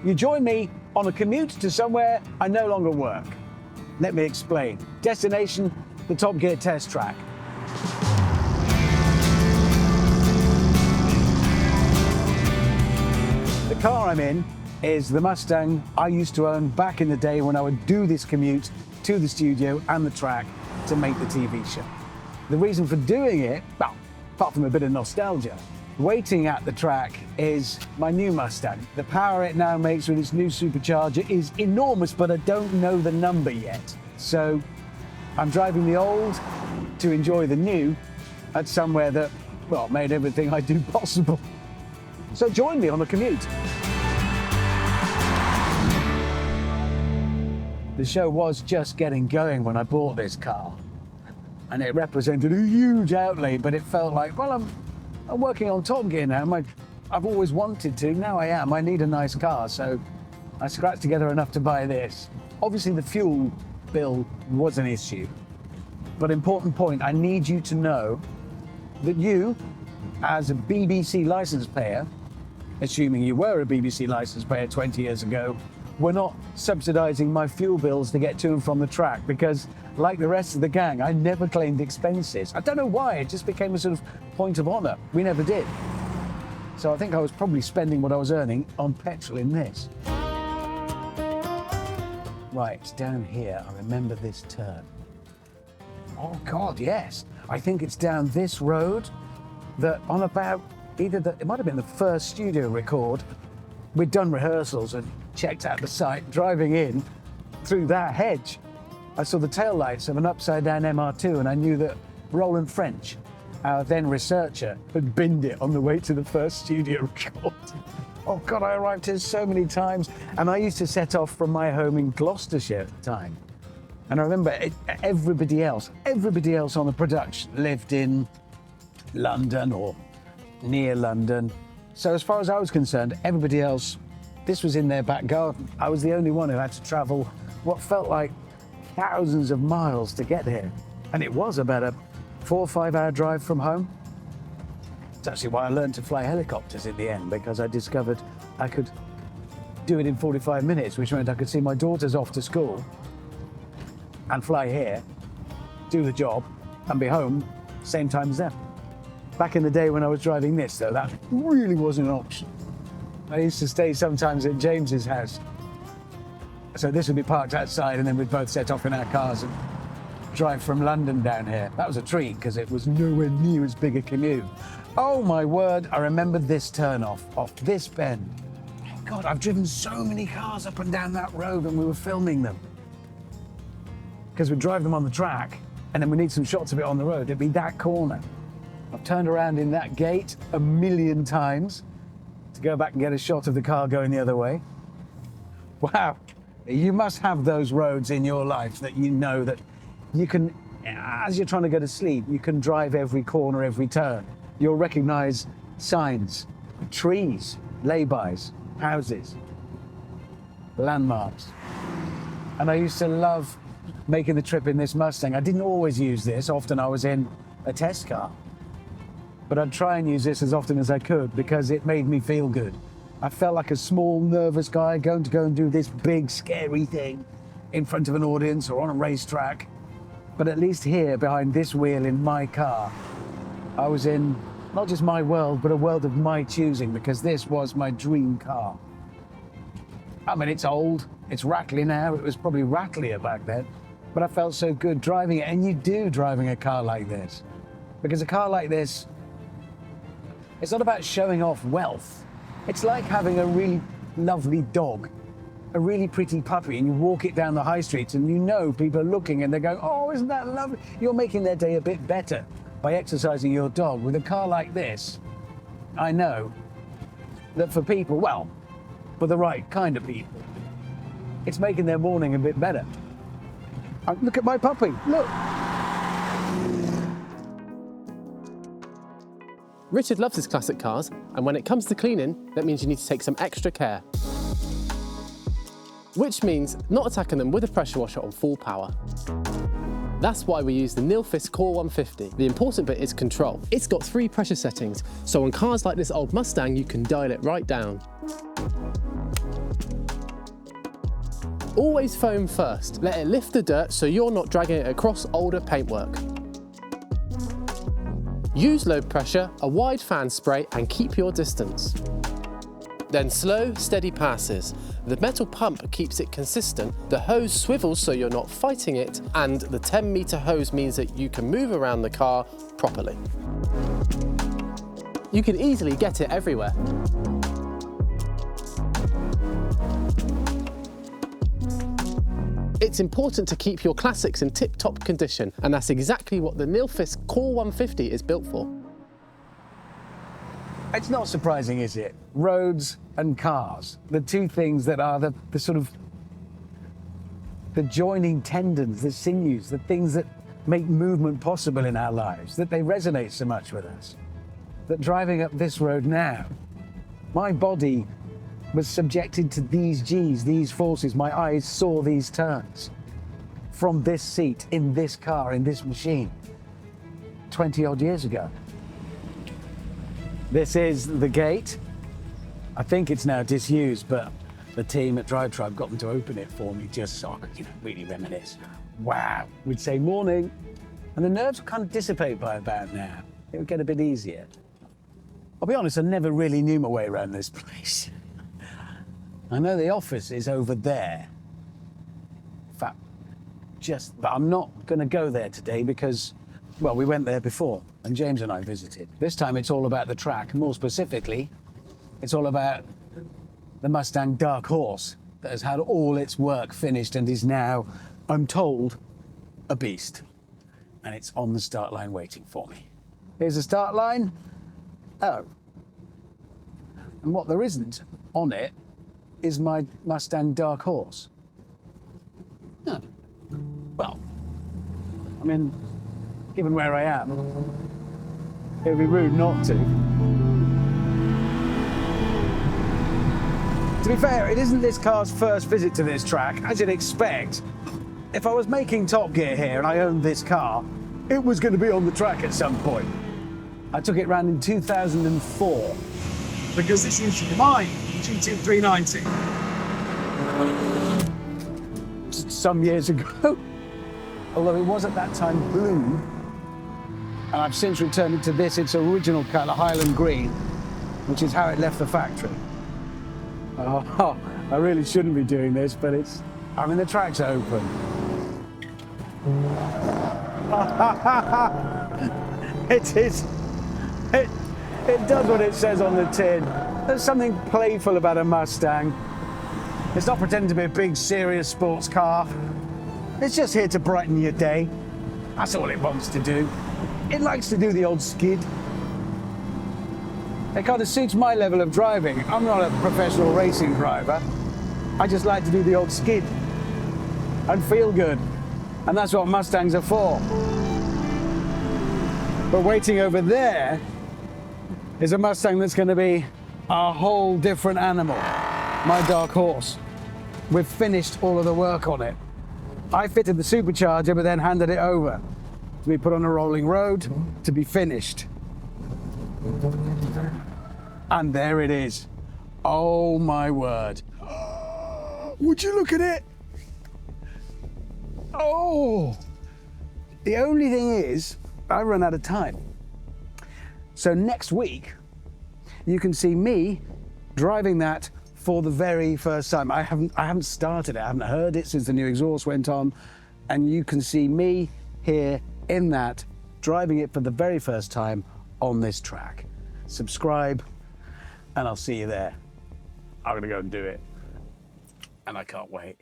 you join me on a commute to somewhere I no longer work. Let me explain. Destination, the Top Gear test track. The car I'm in is the Mustang I used to own back in the day when I would do this commute to the studio and the track to make the TV show. The reason for doing it, well, apart from a bit of nostalgia, waiting at the track is my new Mustang. The power it now makes with its new supercharger is enormous, but I don't know the number yet. So I'm driving the old to enjoy the new at somewhere that, well, made everything I do possible. So join me on the commute. The show was just getting going when I bought this car, and it represented a huge outlay, but it felt like, well, I'm working on Top Gear now. I've always wanted to, now I am. I need a nice car, so I scratched together enough to buy this. Obviously the fuel bill was an issue, but important point, I need you to know that you, as a BBC licence payer, assuming you were a BBC licence payer 20 years ago, were not subsidising my fuel bills to get to and from the track, because like the rest of the gang, I never claimed expenses. I don't know why, it just became a sort of point of honour. We never did. So I think I was probably spending what I was earning on petrol in this. Right, it's down here. I remember this turn. Oh God, yes. I think it's down this road that on about it might have been the first studio record. We'd done rehearsals and checked out the site, driving in through that hedge. I saw the taillights of an upside down MR2 and I knew that Roland French, our then researcher, had binned it on the way to the first studio record. Oh God, I arrived here so many times, and I used to set off from my home in Gloucestershire at the time. And I remember everybody else on the production lived in London or near London. So as far as I was concerned, everybody else, this was in their back garden. I was the only one who had to travel what felt like thousands of miles to get here. And it was about a 4 or 5 hour drive from home. It's actually why I learned to fly helicopters in the end, because I discovered I could do it in 45 minutes, which meant I could see my daughters off to school and fly here, do the job, and be home same time as them. Back in the day when I was driving this, though, that really wasn't an option. I used to stay sometimes at James's house. So this would be parked outside, and then we'd both set off in our cars and drive from London down here. That was a treat, because it was nowhere near as big a commute. Oh my word, I remember this turn off this bend. God, I've driven so many cars up and down that road when we were filming them. Because we'd drive them on the track, and then we need some shots of it on the road. It'd be that corner. I've turned around in that gate a million times to go back and get a shot of the car going the other way. Wow, you must have those roads in your life that you know that you can, as you're trying to go to sleep, you can drive every corner, every turn. You'll recognize signs, trees, lay-bys, houses, landmarks. And I used to love making the trip in this Mustang. I didn't always use this. Often I was in a test car. But I'd try and use this as often as I could because it made me feel good. I felt like a small, nervous guy going to go and do this big, scary thing in front of an audience or on a racetrack. But at least here, behind this wheel in my car, I was in not just my world, but a world of my choosing, because this was my dream car. I mean, it's old, it's rattly now. It was probably rattlier back then, but I felt so good driving it. And you do driving a car like this, because a car like this, it's not about showing off wealth. It's like having a really lovely dog, a really pretty puppy, and you walk it down the high street and you know people are looking and they're going, oh, isn't that lovely? You're making their day a bit better by exercising your dog. With a car like this, I know that for people, well, for the right kind of people, it's making their morning a bit better. Look at my puppy, look. Richard loves his classic cars, and when it comes to cleaning, that means you need to take some extra care. Which means not attacking them with a pressure washer on full power. That's why we use the Nilfisk Core 150. The important bit is control. It's got 3 pressure settings, so on cars like this old Mustang, you can dial it right down. Always foam first. Let it lift the dirt so you're not dragging it across older paintwork. Use low pressure, a wide fan spray and keep your distance. Then slow, steady passes. The metal pump keeps it consistent, the hose swivels so you're not fighting it, and the 10-metre hose means that you can move around the car properly. You can easily get it everywhere. It's important to keep your classics in tip-top condition, and that's exactly what the Nilfisk Core 150 is built for. It's not surprising, is it? Roads and cars, the two things that are the sort of the joining tendons, the sinews, the things that make movement possible in our lives, that they resonate so much with us. That driving up this road now, my body was subjected to these Gs, these forces. My eyes saw these turns from this seat, in this car, in this machine, 20 odd years ago. This is the gate. I think it's now disused, but the team at DRIVETRIBE got them to open it for me just so I could, really reminisce. Wow, we'd say morning, and the nerves would kind of dissipate by about now. It would get a bit easier. I'll be honest, I never really knew my way around this place. I know the office is over there. In fact, but I'm not going to go there today because, well, we went there before and James and I visited. This time it's all about the track. More specifically, it's all about the Mustang Dark Horse that has had all its work finished and is now, I'm told, a beast. And it's on the start line waiting for me. Here's the start line. Oh. And what there isn't on it is my Mustang Dark Horse. No. Well, I mean, given where I am, it would be rude not to. To be fair, it isn't this car's first visit to this track. As you'd expect, if I was making Top Gear here and I owned this car, it was going to be on the track at some point. I took it round in 2004. Because this is mine, GT 390. Some years ago, although it was at that time blue, and I've since returned it to its original colour, Highland Green, which is how it left the factory. Oh, I really shouldn't be doing this, but the track's open. It is. It does what it says on the tin. There's something playful about a Mustang. It's not pretending to be a big, serious sports car. It's just here to brighten your day. That's all it wants to do. It likes to do the old skid. It kind of suits my level of driving. I'm not a professional racing driver. I just like to do the old skid and feel good. And that's what Mustangs are for. But waiting over there is a Mustang that's going to be a whole different animal. My Dark Horse. We've finished all of the work on it. I fitted the supercharger, but then handed it over to be put on a rolling road to be finished. And there it is. Oh my word. Would you look at it? Oh! The only thing is, I run out of time. So next week, you can see me driving that for the very first time. I haven't started it, I haven't heard it since the new exhaust went on, and you can see me here in that, driving it for the very first time on this track. Subscribe, and I'll see you there. I'm gonna go and do it, and I can't wait.